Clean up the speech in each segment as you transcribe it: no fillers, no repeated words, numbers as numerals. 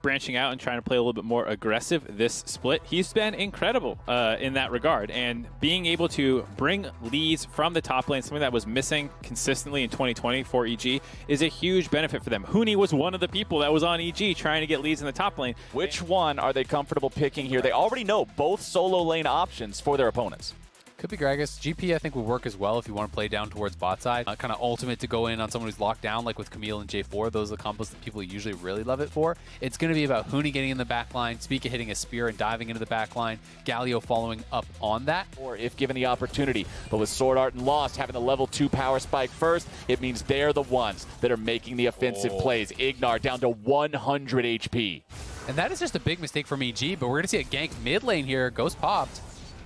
branching out and trying to play a little bit more aggressive this split. He's been incredible in that regard, and being able to bring leads from the top lane, something that was missing consistently in 2020 for EG, is a huge benefit for them. Huni was one of the people that was on EG trying to get leads in the top lane. Which one are they comfortable picking here? They already know both solo lane options for their opponents. Could be Gragas. GP, I think, would work as well if you want to play down towards bot side. Kind of ultimate to go in on someone who's locked down, like with Camille and J4. Those are the combos that people usually really love it for. It's going to be about Huni getting in the back line, Spica hitting a spear and diving into the back line, Galio following up on that. Or if given the opportunity. But with Sword Art and Lost having the level 2 power spike first, it means they're the ones that are making the offensive plays. Ignar down to 100 HP. And that is just a big mistake from EG, but we're going to see a gank mid lane here. Ghost popped.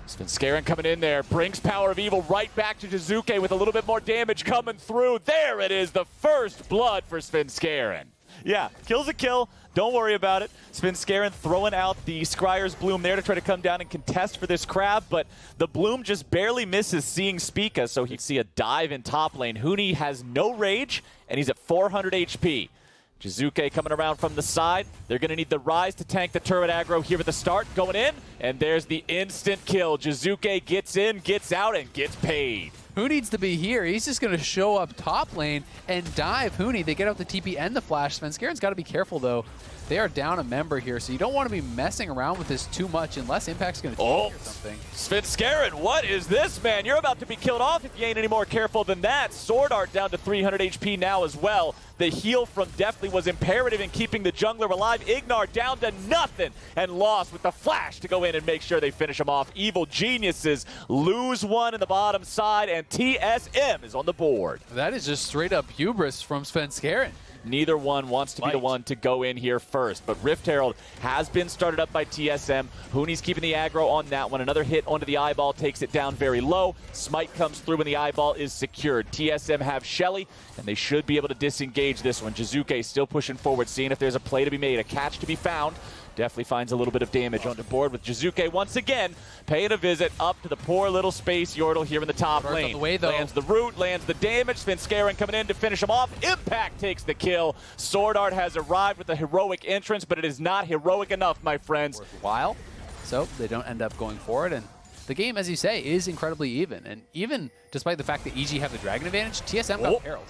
Svenskeren coming in there, brings Power of Evil right back to Jiizuke with a little bit more damage coming through. There it is, the first blood for Svenskeren. Yeah, kill's a kill. Don't worry about it. Svenskeren throwing out the Scryer's Bloom there to try to come down and contest for this crab, but the Bloom just barely misses seeing Spica, so he'd see a dive in top lane. Huni has no rage, and he's at 400 HP. Jiizuke coming around from the side. They're going to need the Rise to tank the turret aggro here at the start. Going in, and there's the instant kill. Jiizuke gets in, gets out, and gets paid. Who needs to be here? He's just going to show up top lane and dive Huni. They get out the TP and the flash. Svenskeren's got to be careful, though. They are down a member here, so you don't want to be messing around with this too much unless Impact's going to change or something. Svenskeren, what is this, man? You're about to be killed off if you ain't any more careful than that. Sword Art down to 300 HP now as well. The heal from Deftly was imperative in keeping the jungler alive. Ignar down to nothing and Lost with the flash to go in and make sure they finish him off. Evil Geniuses lose one in the bottom side, and TSM is on the board. That is just straight up hubris from Svenskeren. Neither one wants to be the one to go in here first, but Rift Herald has been started up by TSM. Huni's keeping the aggro on that one. Another hit onto the eyeball takes it down very low. Smite comes through when the eyeball is secured. TSM have Shelly, and they should be able to disengage this one. Jiizuke still pushing forward, seeing if there's a play to be made, a catch to be found. Definitely finds a little bit of damage on the board with Jiizuke once again paying a visit up to the poor little space Yordle here in the top lane. The way, though. Lands the root, lands the damage. Svenskeren coming in to finish him off. Impact takes the kill. Sword Art has arrived with a heroic entrance, but it is not heroic enough, my friends. Worthwhile. So they don't end up going forward, and the game, as you say, is incredibly even. And even despite the fact that EG have the Dragon advantage, TSM got Herald.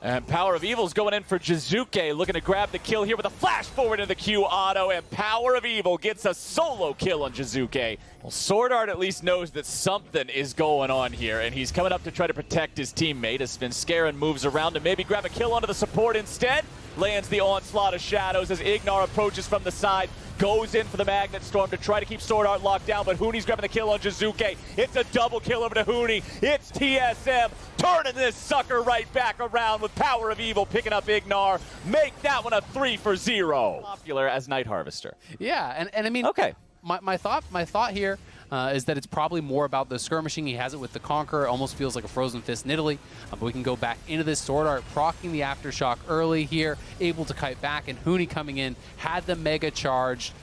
And Power of Evil's going in for Jiizuke, looking to grab the kill here with a flash forward into the Q auto, and Power of Evil gets a solo kill on Jiizuke. Well, Sword Art at least knows that something is going on here, and he's coming up to try to protect his teammate as Svenskeren moves around to maybe grab a kill onto the support instead. Lands the onslaught of shadows as Ignar approaches from the side. Goes in for the Magnet Storm to try to keep Sword Art locked down, but Huni's grabbing the kill on Jiizuke. It's a double kill over to Huni. It's TSM turning this sucker right back around with Power of Evil picking up Ignar. Make that one a 3-for-0. Popular as Night Harvester. Yeah, and I mean, okay. My thought here is that it's probably more about the skirmishing. He has it with the Conqueror. It almost feels like a Frozen Fist in Italy. But we can go back into this Sword Art, proccing the Aftershock early here, able to kite back, and Huni coming in, had the Mega charged.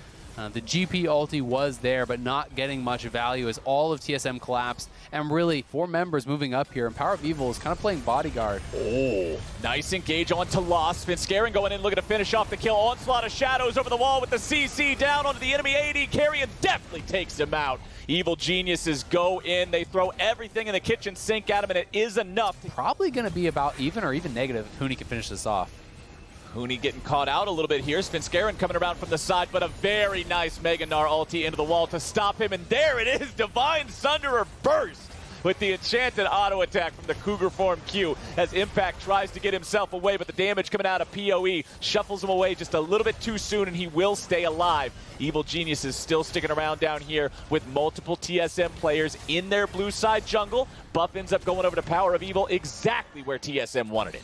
The GP ulti was there, but not getting much value as all of TSM collapsed. And really, 4 members moving up here, and Power of Evil is kind of playing bodyguard. Oh, nice engage onto Lost. Svenskeren going in, looking to finish off the kill. Onslaught of Shadows over the wall with the CC down onto the enemy AD carry, and definitely takes him out. Evil Geniuses go in. They throw everything in the kitchen sink at him, and it is enough. Probably going to be about even or even negative if Huni can finish this off. Huni getting caught out a little bit here. Svenskeren coming around from the side, but a very nice Mega Gnar ulti into the wall to stop him. And there it is, Divine Sunderer burst with the enchanted auto attack from the Cougar form Q as Impact tries to get himself away, but the damage coming out of POE shuffles him away just a little bit too soon, and he will stay alive. Evil Genius is still sticking around down here with multiple TSM players in their blue side jungle. Buff ends up going over to Power of Evil, exactly where TSM wanted it.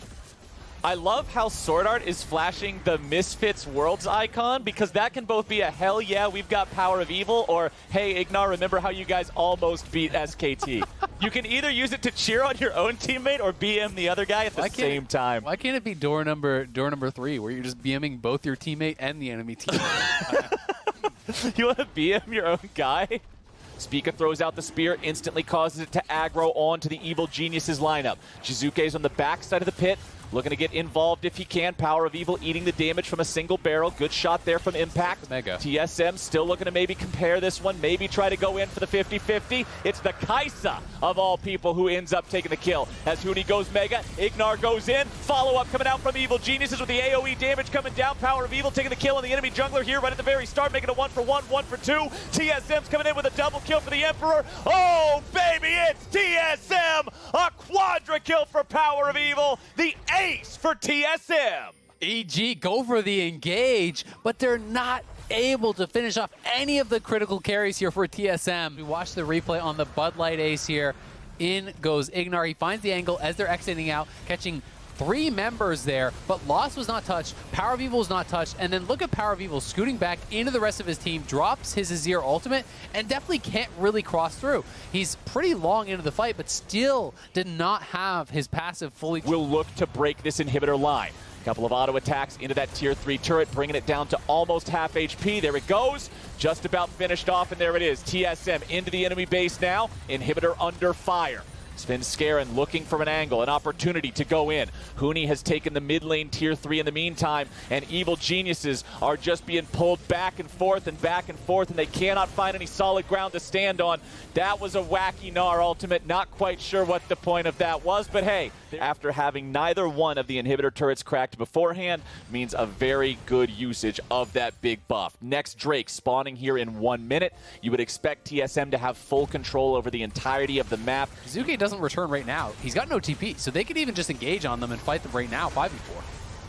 I love how Sword Art is flashing the Misfits Worlds icon, because that can both be a hell yeah, we've got Power of Evil, or hey, Ignar, remember how you guys almost beat SKT. You can either use it to cheer on your own teammate or BM the other guy at the same time. Why can't it be door number 3, where you're just BMing both your teammate and the enemy team? You want to BM your own guy? Spica throws out the spear, instantly causes it to aggro onto the Evil Geniuses lineup. Jiizuke's on the back side of the pit, looking to get involved if he can. Power of Evil eating the damage from a single barrel. Good shot there from Impact. Mega. TSM still looking to maybe compare this one, maybe try to go in for the 50-50. It's the Kaisa of all people who ends up taking the kill. As Huni goes Mega, Ignar goes in. Follow-up coming out from Evil Geniuses with the AoE damage coming down. Power of Evil taking the kill on the enemy jungler here right at the very start, making it 1-for-1, 1-for-2. TSM's coming in with a double kill for the Emperor. Oh, baby, it's TSM! A quadra kill for Power of Evil. The ace for TSM. EG go for the engage, but they're not able to finish off any of the critical carries here for TSM. We watch the replay on the Bud Light ace here. In goes Ignar. He finds the angle as they're exiting out, catching 3 members there, but Lost was not touched, Power of Evil was not touched, and then look at Power of Evil scooting back into the rest of his team, drops his Azir ultimate, and definitely can't really cross through. He's pretty long into the fight, but still did not have his passive fully. Will look to break this inhibitor line. Couple of auto attacks into that tier 3 turret, bringing it down to almost half HP. There it goes. Just about finished off, and there it is. TSM into the enemy base now. Inhibitor under fire. Svenskeren looking for an angle, an opportunity to go in. Huni has taken the mid lane tier 3 in the meantime, and Evil Geniuses are just being pulled back and forth, and they cannot find any solid ground to stand on. That was a wacky Gnar ultimate. Not quite sure what the point of that was, but hey, after having neither one of the inhibitor turrets cracked beforehand, means a very good usage of that big buff. Next Drake spawning here in 1 minute. You would expect TSM to have full control over the entirety of the map. Jiizuke doesn't return right now. He's got no TP, so they could even just engage on them and fight them right now, 5v4.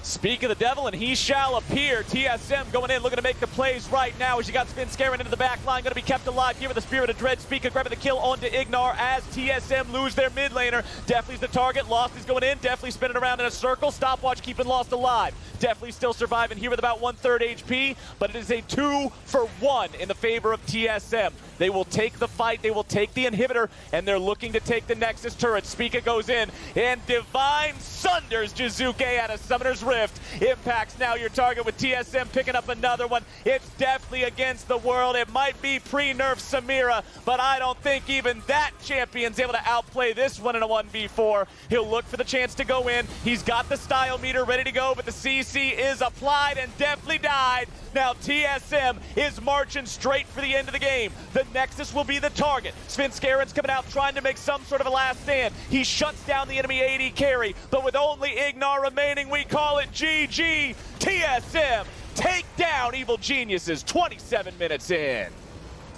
Speak of the devil, and he shall appear. TSM going in, looking to make the plays right now as you got Svenskeren into the back line. Going to be kept alive here with the Spirit of Dread. Speaker grabbing the kill onto Ignar as TSM lose their mid laner. Definitely's the target. Lost is going in. Definitely spinning around in a circle. Stopwatch keeping Lost alive. Definitely still surviving here with about 1/3 HP, but it is a 2-for-1 in the favor of TSM. They will take the fight, they will take the inhibitor, and they're looking to take the Nexus turret. Spica goes in, and Divine sunders Jiizuke out of Summoner's Rift. Impact's now your target with TSM picking up another one. It's definitely against the world. It might be pre-nerf Samira, but I don't think even that champion's able to outplay this one in a 1v4. He'll look for the chance to go in. He's got the style meter ready to go, but the CC is applied and definitely died. Now TSM is marching straight for the end of the game. The Nexus will be the target. Svenskeren's coming out trying to make some sort of a last stand. He shuts down the enemy AD carry, but with only Ignar remaining, we call it GG. TSM take down Evil Geniuses 27 minutes in.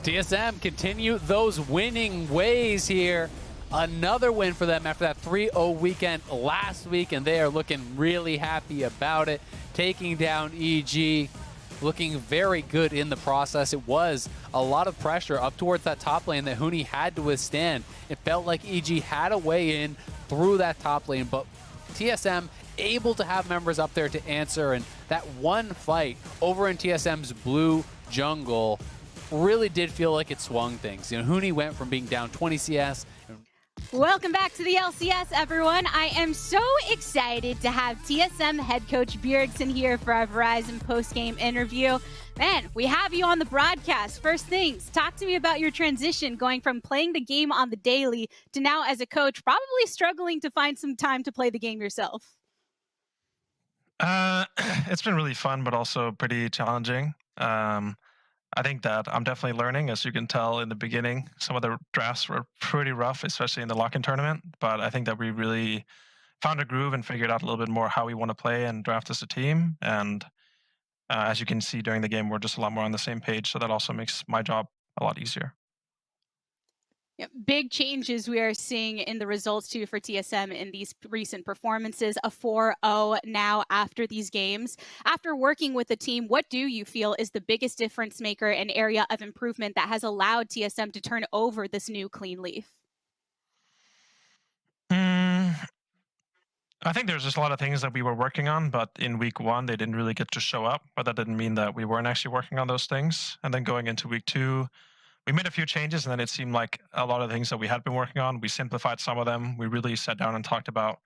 TSM continue those winning ways here. Another win for them after that 3-0 weekend last week, and they are looking really happy about it. Taking down EG, looking very good in the process. It was a lot of pressure up towards that top lane that Huni had to withstand. It felt like EG had a way in through that top lane, but TSM able to have members up there to answer, and that one fight over in TSM's blue jungle really did feel like it swung things. You know, Huni went from being down 20 CS. Welcome back to the LCS, everyone. I am so excited to have TSM head coach Bjergsen here for our Verizon post-game interview. Man, we have you on the broadcast. First things, talk to me about your transition going from playing the game on the daily to now as a coach, probably struggling to find some time to play the game yourself. It's been really fun, but also pretty challenging. I think that I'm definitely learning. As you can tell in the beginning, some of the drafts were pretty rough, especially in the lock-in tournament. But I think that we really found a groove and figured out a little bit more how we want to play and draft as a team. And as you can see during the game, we're just a lot more on the same page. So that also makes my job a lot easier. Yep. Big changes we are seeing in the results too for TSM in these recent performances. A 4-0 now after these games. After working with the team, what do you feel is the biggest difference maker and area of improvement that has allowed TSM to turn over this new clean leaf? I think there's just a lot of things that we were working on, but in week 1, they didn't really get to show up. But that didn't mean that we weren't actually working on those things. And then going into week 2, we made a few changes, and then it seemed like a lot of the things that we had been working on, we simplified some of them. We really sat down and talked about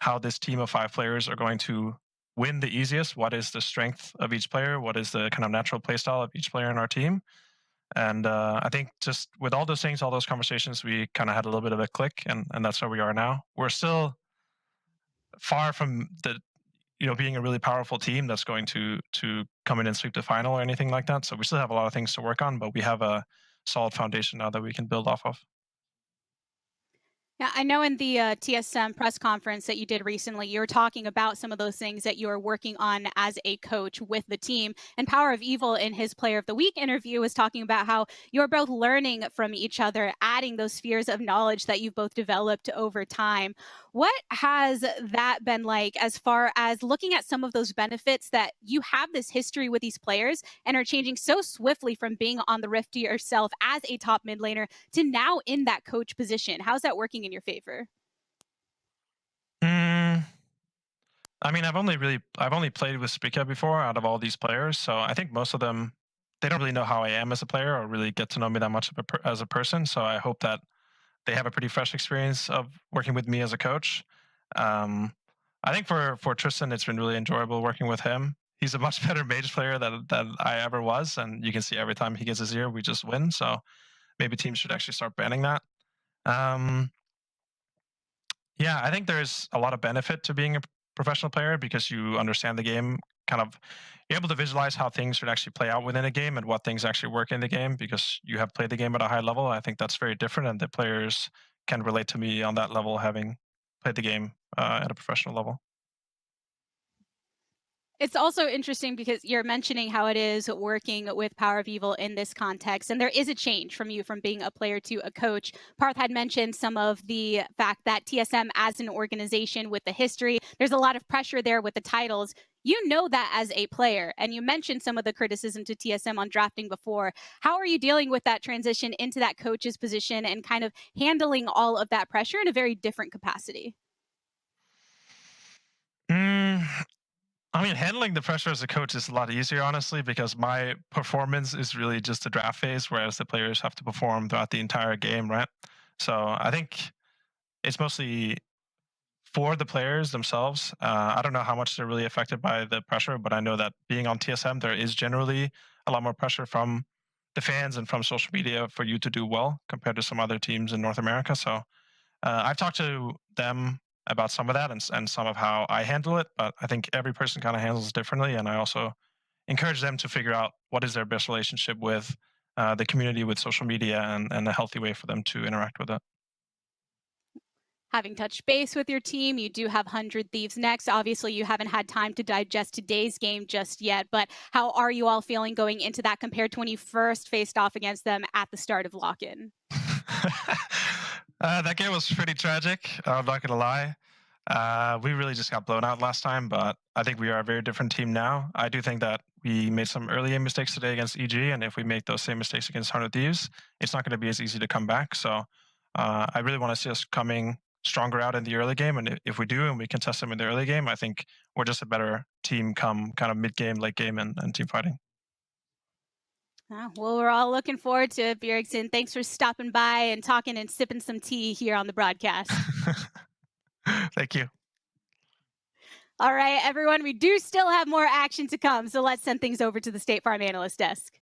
how this team of 5 players are going to win the easiest. What is the strength of each player? What is the kind of natural playstyle of each player in our team? And I think just with all those things, all those conversations, we kind of had a little bit of a click, and that's where we are now. We're still far from the being a really powerful team that's going to come in and sweep the final or anything like that. So we still have a lot of things to work on, but we have a solid foundation now that we can build off of. Yeah, I know in the TSM press conference that you did recently, you were talking about some of those things that you are working on as a coach with the team. And Power of Evil, in his Player of the Week interview, was talking about how you're both learning from each other, adding those spheres of knowledge that you've both developed over time. What has that been like as far as looking at some of those benefits that you have this history with these players and are changing so swiftly from being on the Rift yourself as a top mid laner to now in that coach position? How's that working in your favor? I mean, I've only played with Spica before out of all these players, so I think most of them, they don't really know how I am as a player or really get to know me that much as a person. So I hope that they have a pretty fresh experience of working with me as a coach. I think for Tristan, it's been really enjoyable working with him. He's a much better mage player than I ever was, and you can see every time he gets his ear, we just win. So maybe teams should actually start banning that. Yeah, I think there's a lot of benefit to being a professional player because you understand the game, kind of you're able to visualize how things should actually play out within a game and what things actually work in the game because you have played the game at a high level. I think that's very different, and the players can relate to me on that level, having played the game at a professional level. It's also interesting because you're mentioning how it is working with Power of Evil in this context, and there is a change from you from being a player to a coach. Parth had mentioned some of the fact that TSM as an organization with the history, there's a lot of pressure there with the titles. You know that as a player, and you mentioned some of the criticism to TSM on drafting before. How are you dealing with that transition into that coach's position and kind of handling all of that pressure in a very different capacity? I mean, handling the pressure as a coach is a lot easier, honestly, because my performance is really just the draft phase, whereas the players have to perform throughout the entire game, right? So I think it's mostly for the players themselves. I don't know how much they're really affected by the pressure, but I know that being on TSM, there is generally a lot more pressure from the fans and from social media for you to do well compared to some other teams in North America. So I've talked to them about some of that and some of how I handle it, but I think every person kind of handles it differently. And I also encourage them to figure out what is their best relationship with the community, with social media, and a healthy way for them to interact with it. Having touched base with your team, you do have 100 Thieves next. Obviously, you haven't had time to digest today's game just yet, but how are you all feeling going into that compared to when you first faced off against them at the start of lock-in? That game was pretty tragic. I'm not gonna lie. We really just got blown out last time, but I think we are a very different team now. I do think that we made some early game mistakes today against EG, and if we make those same mistakes against 100 Thieves, it's not going to be as easy to come back. So I really want to see us coming stronger out in the early game, and if we do and we contest them in the early game, I think we're just a better team come kind of mid-game, late game, and team fighting. Well, we're all looking forward to it, Bjergsen. Thanks for stopping by and talking and sipping some tea here on the broadcast. Thank you. All right, everyone, we do still have more action to come, so let's send things over to the State Farm Analyst Desk.